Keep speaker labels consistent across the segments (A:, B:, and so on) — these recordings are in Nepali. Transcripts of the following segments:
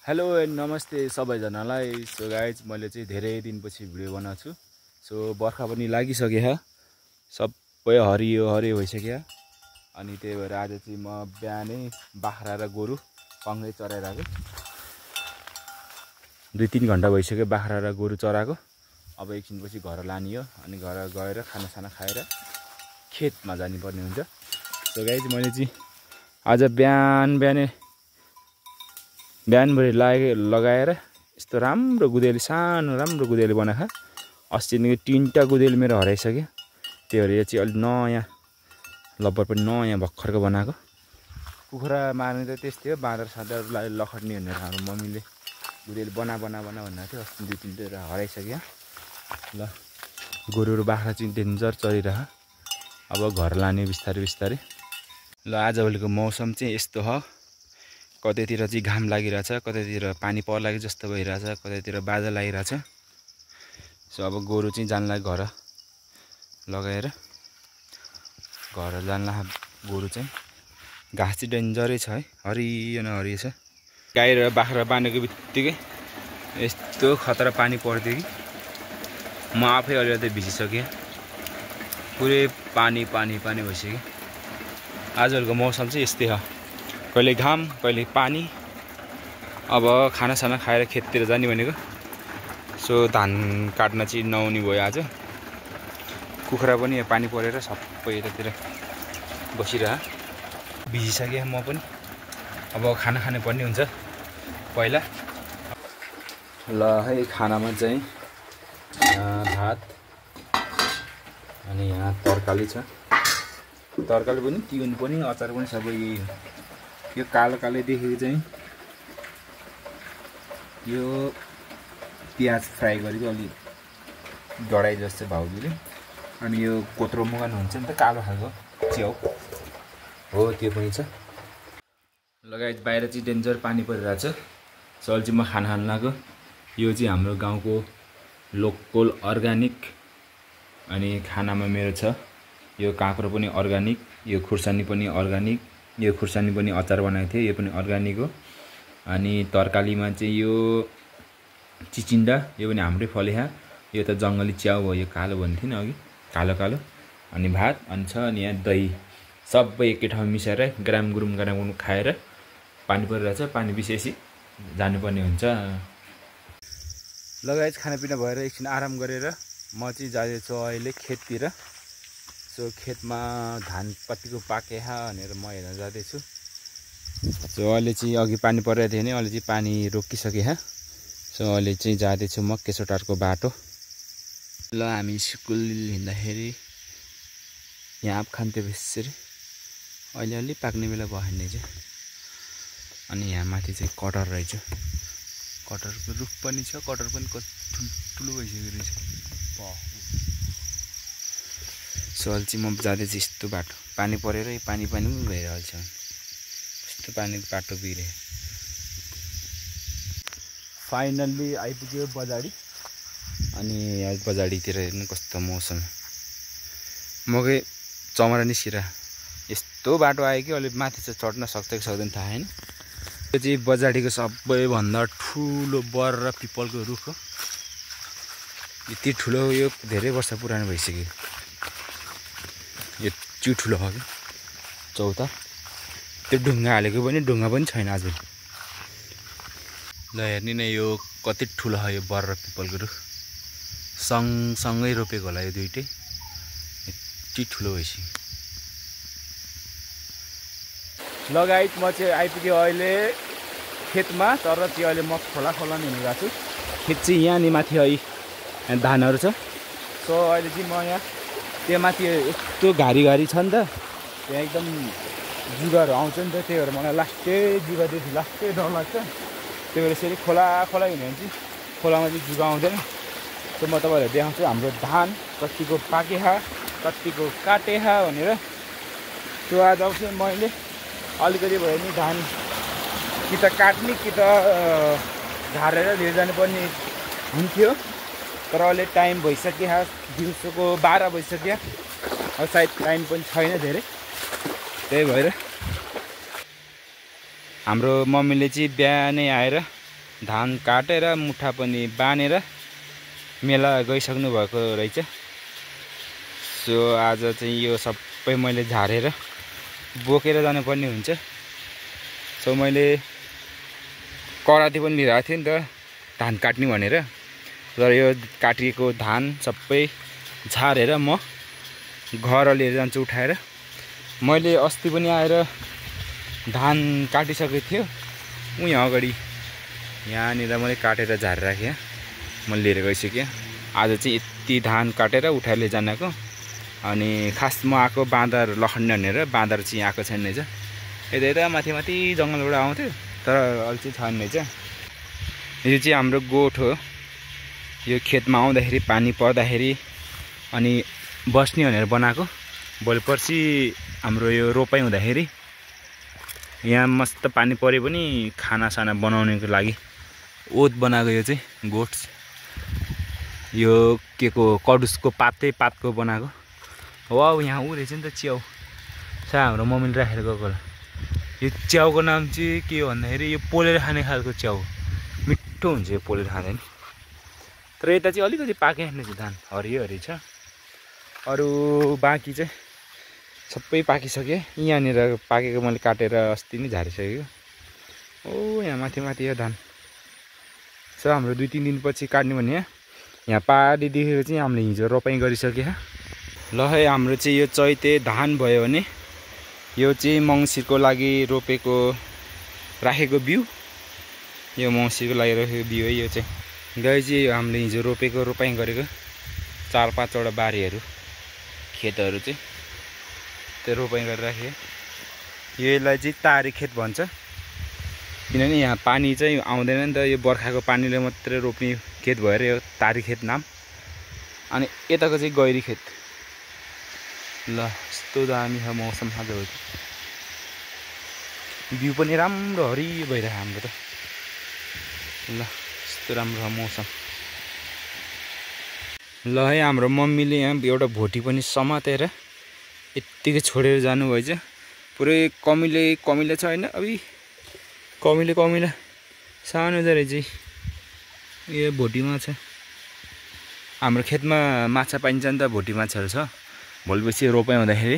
A: हेलो एन्ड नमस्ते सबैजनालाई। सो गाइज मैले चाहिँ धेरै दिनपछि भिडियो बनाएको छु। सो बर्खा पनि लागिसक्यो, सबै हरियो हरियो भइसक्यो। अनि त्यही भएर आज चाहिँ म बिहानै बाख्रा र गोरु सँगै चराइरहेको। 2-3 घन्टा भइसक्यो बाख्रा र गोरु चराएको। अब एकछिनपछि घर लाने हो अनि घर गएर खानासाना खाएर खेतमा जानुपर्ने हुन्छ। सो गाइज मैले चाहिँ आज बिहानभरि लगाएर यस्तो राम्रो गुदेली, सानो राम्रो गुदेली बनाएको। अस्तिदेखि 3टा गुदेली मेरो हराइसक्यो। त्यही भएर यो चाहिँ अलिक नयाँ लब्बर पनि नयाँ भर्खरको बनाएको। कुखुरा मार्ने त त्यस्तै हो, बाँदर साँदरलाई लखट्ने भनेर हाम्रो मम्मीले गुदेली बना भनेको थियो। अस्ति 2-3टा हराइसक्यो। ल गोरुहरू बाख्रा चाहिँ डेन्जर चरिरह। अब घर लाने बिस्तारै। ल आजभोलिको मौसम चाहिँ यस्तो हो। कतैतिर चाहिँ घाम लागिरहेछ, कतैतिर पानी पर्ला कि जस्तो भइरहेछ, कतैतिर बादल लागिरहेछ। सो अब गोरु चाहिँ जानला घर लगाएर घर जानला। गोरु चाहिँ घाँस चाहिँ डेन्जरै छ है, हरियो न हरियो छ। गाई र बाख्रा बाँधेको बित्तिकै यस्तो खतरा पानी पर्थ्यो कि म आफै अलिअलि भिजिसकेँ। पुरै पानी भइसक्यो। आजकलको मौसम चाहिँ यस्तै हो, कहिले घाम कहिले पानी। अब खानासाना खाएर खेततिर जाने भनेको। सो धान काट्न चाहिँ नआउने भयो आज। कुखुरा पनि पानी परेर सबै यतातिर बसिरह भिजिसकेँ। म पनि अब खाना खानु पर्ने हुन्छ पहिला। ल है खानामा चाहिँ भात अनि यहाँ तरकारी छ। तरकारी पनि, तिउन पनि, अचार पनि सबै यही हो। यो कालो देखेको चाहिँ यो प्याज फ्राई गरेको अलि डढाइ जस्तो भाउजूले। अनि यो कोत्रो मुगान हुन्छ नि त कालो खालको च्याउ हो, त्यो पनि छ। लगायत बाहिर चाहिँ डेन्जर पानी परिरहेको छ। सो अहिले चाहिँ म खाना खान लाग्यो। यो चाहिँ हाम्रो गाउँको लोकल अर्ग्यानिक। अनि खानामा मेरो छ यो काँक्रो पनि अर्ग्यानिक, यो खुर्सानी पनि अर्ग्यानिक, यो खुर्सानी पनि अचार बनाएको थियो, यो पनि अर्ग्यानिक हो। अनि तरकारीमा चाहिँ यो चिचिन्डा, यो पनि हाम्रै फलेहा। यो त जङ्गली च्याउ हो, यो कालो भन्थ्यो नि अघि, कालो। अनि भात अनि छ। अनि यहाँ दही सबै एकै ठाउँमा मिसाएर ग्राम गुरुम खाएर पानी परिरहेछ। पानी पिसेपछि जानुपर्ने हुन्छ। लगायत खानापिना भएर एकछिन आराम गरेर म चाहिँ जाँदैछु अहिले खेततिर। सो खेतमा धान कतिको पाके भनेर म हेर्न जाँदैछु। सो अहिले चाहिँ अघि पानी परिरहेको थियो भने अहिले चाहिँ पानी रोकिसके। सो अहिले चाहिँ जाँदैछु म केशोटारको बाटो। ल हामी स्कुल हिँड्दाखेरि यहाँ आँप खान्थ्यो बेसरी, अहिले अलि पाक्ने बेला भयो भने चाहिँ। अनि यहाँ माथि चाहिँ कटहर रहेछ, कटहरको रुख पनि छ। कटहर पनि ठुलो भइसक्यो रहेछ। सो अहिले चाहिँ म जाँदैछु यस्तो बाटो, पानी परेर पानी पनि भइरहेको छ। यस्तो पानी बाटो बिग्रे। फाइनल्ली आइपुग्यो बजाडी। अनि बजाडीतिर हेर्नु कस्तो मौसम, मकै चमरा निस्किरा। यस्तो बाटो आयो कि अलिक माथि चाहिँ चढ्न सक्छ कि सक्दैन थाहा छैन। यो चाहिँ बजाडीको सबैभन्दा ठुलो बर र पिपलको रुख हो। यति ठुलो, यो धेरै वर्ष पुरानो भइसक्यो। यति ठुलो हो कि चौतार। त्यो ढुङ्गा हालेको पनि ढुङ्गा पनि छैन आज। ल हेर्ने नै यो कति ठुलो हो यो बर र पिपलको रुख। सँगै रोपेको होला यो दुइटै, यति ठुलो भइसक्यो। लगायत म चाहिँ आइपुग्यो अहिले खेतमा। तर चाहिँ अहिले म खोला हिँडिरहेको छु। खेत चाहिँ यहाँ नि माथि है धानहरू छ। सो अहिले चाहिँ म यहाँ त्यो माथि यस्तो घारी छ नि त, त्यहाँ एकदम जुगाहरू आउँछ नि त। त्यही भएर मलाई जुगादेखि डर लाग्छ। त्यही भएर यसरी खोला हिँड्यो भने चाहिँ खोलामा चाहिँ जुगा आउँदैन। सो म तपाईँहरूलाई देखाउँछु हाम्रो धान कतिको पाकेहा कतिको काटेहा भनेर। सो आज चाहिँ मैले अलिकति भयो नि धान कि त काट्ने कि त झारेर लिएर जानुपर्ने हुन्थ्यो। तर अहिले टाइम भइसक्यो, दिउँसोको 12 भइसक्यो। अब सायद टाइम पनि छैन धेरै। त्यही भएर हाम्रो मम्मीले चाहिँ बिहानै आएर धान काटेर मुठा पनि बानेर मेला गइसक्नु भएको रहेछ। सो आज चाहिँ यो सबै मैले झारेर बोकेर जानुपर्ने हुन्छ। सो मैले कराती पनि लिएर आएको थिएँ नि त धान काट्ने भनेर। तर यो काटिएको धान सबै झारेर म घर लिएर जान्छु उठाएर। मैले अस्ति पनि आएर धान काटिसकेको थियो यहाँ अगाडि, यहाँनिर मैले काटेर झारेर राखेँ, मैले लिएर गइसकेँ। आज चाहिँ यति धान काटेर उठाएर लैजानको। अनि खास म आएको बाँदर लखड्ने भनेर, बाँदर चाहिँ आएको छैन रहेछ। यता माथि माथि जङ्गलबाट आउँथ्यो तर अहिले चाहिँ छैन रहेछ। यो चाहिँ हाम्रो गोठ हो। यो खेतमा आउँदाखेरि पानी पर्दाखेरि अनि बस्ने भनेर बनाएको। भोलि पर्सि हाम्रो यो रोपाइ हुँदाखेरि यहाँ मस्त पानी परे पनि खानासाना बनाउनको लागि ओत बनाएको। यो चाहिँ गोठ, यो के को कडुसको पातको बनाएको। वाउ, यहाँ ऊ रहेछ नि त च्याउ। सायद हाम्रो मम्मीले राखेर गएको होला। यो च्याउको नाम चाहिँ के हो भन्दाखेरि यो पोलेर खाने खालको च्याउ, मिठो हुन्छ यो पोलेर खाँदैन। तर यता चाहिँ अलिकति पाके रहेछ धान, हरियो हरियो छ। अरू बाँकी चाहिँ सबै पाकिसक्यो। यहाँनिर पाकेको मैले काटेर अस्ति नै झारिसकेको। ओ यहाँ माथि माथि यो धान। सो हाम्रो 2-3 दिनपछि काट्ने भने यहाँ पाहाडीदेखि चाहिँ हामीले हिजो रोपाइँ गरिसक्यो। ल है, हाम्रो चाहिँ यो चैते धान भयो भने यो चाहिँ मङ्सिरको लागि रोपेको राखेको बिउ, यो मङ्सिरको लागि राखेको बिउ है। यो चाहिँ गाई चाहिँ हामीले हिजो रोपेको रोपाइँ गरेको 4-5वटा बारीहरू खेतहरू चाहिँ त्यो रोपाइँ गरेर राखेँ। यसलाई चाहिँ तारी खेत भन्छ, किनभने यहाँ पानी चाहिँ आउँदैन नि त। यो बर्खाको पानीले मात्रै रोप्ने खेत भएर यो तारी खेत नाम। अनि यताको चाहिँ गैरी खेत। ल यस्तो दामी छ मौसम आज हो। बिउ पनि राम्रो हरियो भइरहेको हाम्रो त। ल यस्तो राम्रो छ मौसम। ल है, हाम्रो मम्मीले यहाँ एउटा भोटी पनि समातेर यत्तिकै छोडेर जानुभएछ। पुरै कमिले छ होइन, अबि कमिला सानो रहेछ यो भोटी माछा। हाम्रो खेतमा माछा पाइन्छ नि त, भोटी माछाहरू छ। भोलिपछि रोपाइ हुँदाखेरि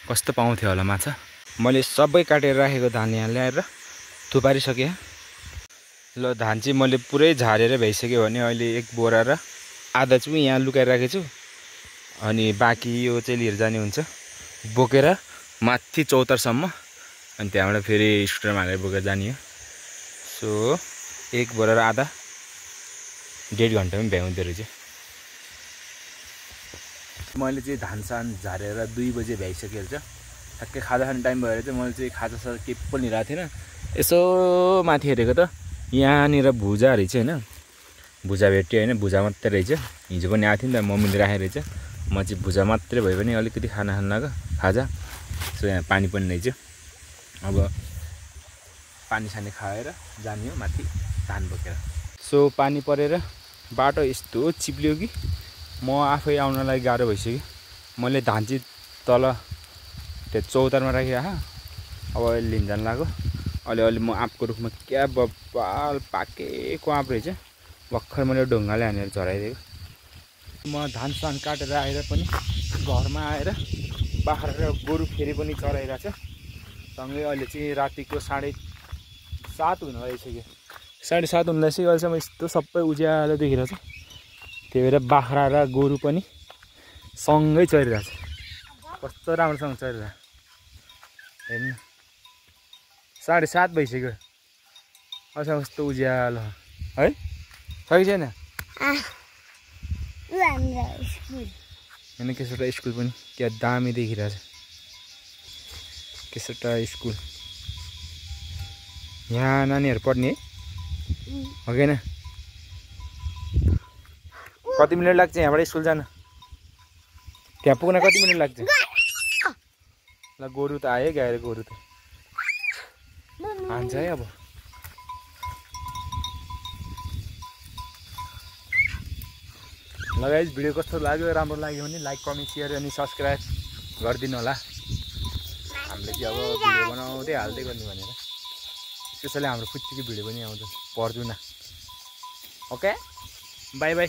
A: कस्तो पाउँथ्यो होला माछा। मैले सबै काटेर राखेको धान यहाँ ल्याएर थुपारिसकेँ। ल धान चाहिँ मैले पुरै झारेर भइसक्यो भने अहिले 1 बोरा र आधा चाहिँ यहाँ लुकाएर राखेको छु। अनि बाँकी यो चाहिँ लिएर जाने हुन्छ बोकेर माथि चौतारसम्म। अनि त्यहाँबाट फेरि स्कुटरमा हालेर बोकेर जाने हो। सो 1 बोरा र आधा 1.5 घन्टामै भ्याउँदो रहेछ। मैले चाहिँ धानसान झारेर 2 बजे भ्याइसकेको छ। ठ्याक्कै खाजा खाने टाइम भएर चाहिँ मैले चाहिँ खाजासाजा केही पनि लिएको थिएन। यसो माथि हेरेको त यहाँनिर भुजा रहेछ होइन, भुजा भेट्यो होइन, भुजा मात्रै रहेछ। हिजो पनि आएको थियो नि त, मम्मीले राखेको रहेछ। म चाहिँ भुजा मात्रै भयो भने अलिकति खाना खानको खाजा। सो यहाँ पानी पनि रहेछ। अब पानी सानी खाएर जाने हो माथि धान बोकेर। सो पानी परेर बाटो यस्तो चिप्लियो कि म आफै आउनलाई गाह्रो भइसक्यो। मैले धान चाहिँ तल त्यो चौतारमा राखेँ। अब अहिले लिन जान लाग्यो। अलि म आँपको रुखमा क्या बब्बाल पाकेको आँप रहेछ। भर्खर मैले ढुङ्गाले हानेर झराइदिएको। म धान सान काटेर आएर पनि घरमा आएर बाख्रा र गोरु फेरि पनि चराइरहेको छ सँगै। अहिले चाहिँ रातिको 7:30 हुन लागिसक्यो। 7:30 हुन लागिसक्यो। अहिलेसम्म यस्तो सबै उज्यालो देखिरहेको छ। त्यही भएर बाख्रा र गोरु पनि सँगै चरिरहेको छ। कस्तो राम्रोसँग चरिरहेको हेर्नु। 7:30 भइसक्यो। अहिलेसम्म कस्तो उज्यालो है, छ कि छैन? होइन केसोटा स्कुल पनि क्या दामी देखिरहेछ। केसोटा स्कुल यहाँ नानीहरू पढ्ने हो कि होइन? कति मिनट लाग्छ यहाँबाट स्कुल जान? त्यहाँ पुग्न कति मिनट लाग्छ? ल गोरु त आयो, गाएर गोरु त हान्छ है। अब ल गाइस, भिडियो कस्तो लाग्यो? राम्रो लाग्यो भने लाइक, कमेन्ट, सेयर अनि सब्सक्राइब गरिदिनु होला। हामीले चाहिँ अब भिडियो बनाउँदै हाल्दै गर्ने भनेर। त्यसैले हाम्रो फुच्चीको भिडियो पनि आउँछ पर्दैन ओके बाई बाई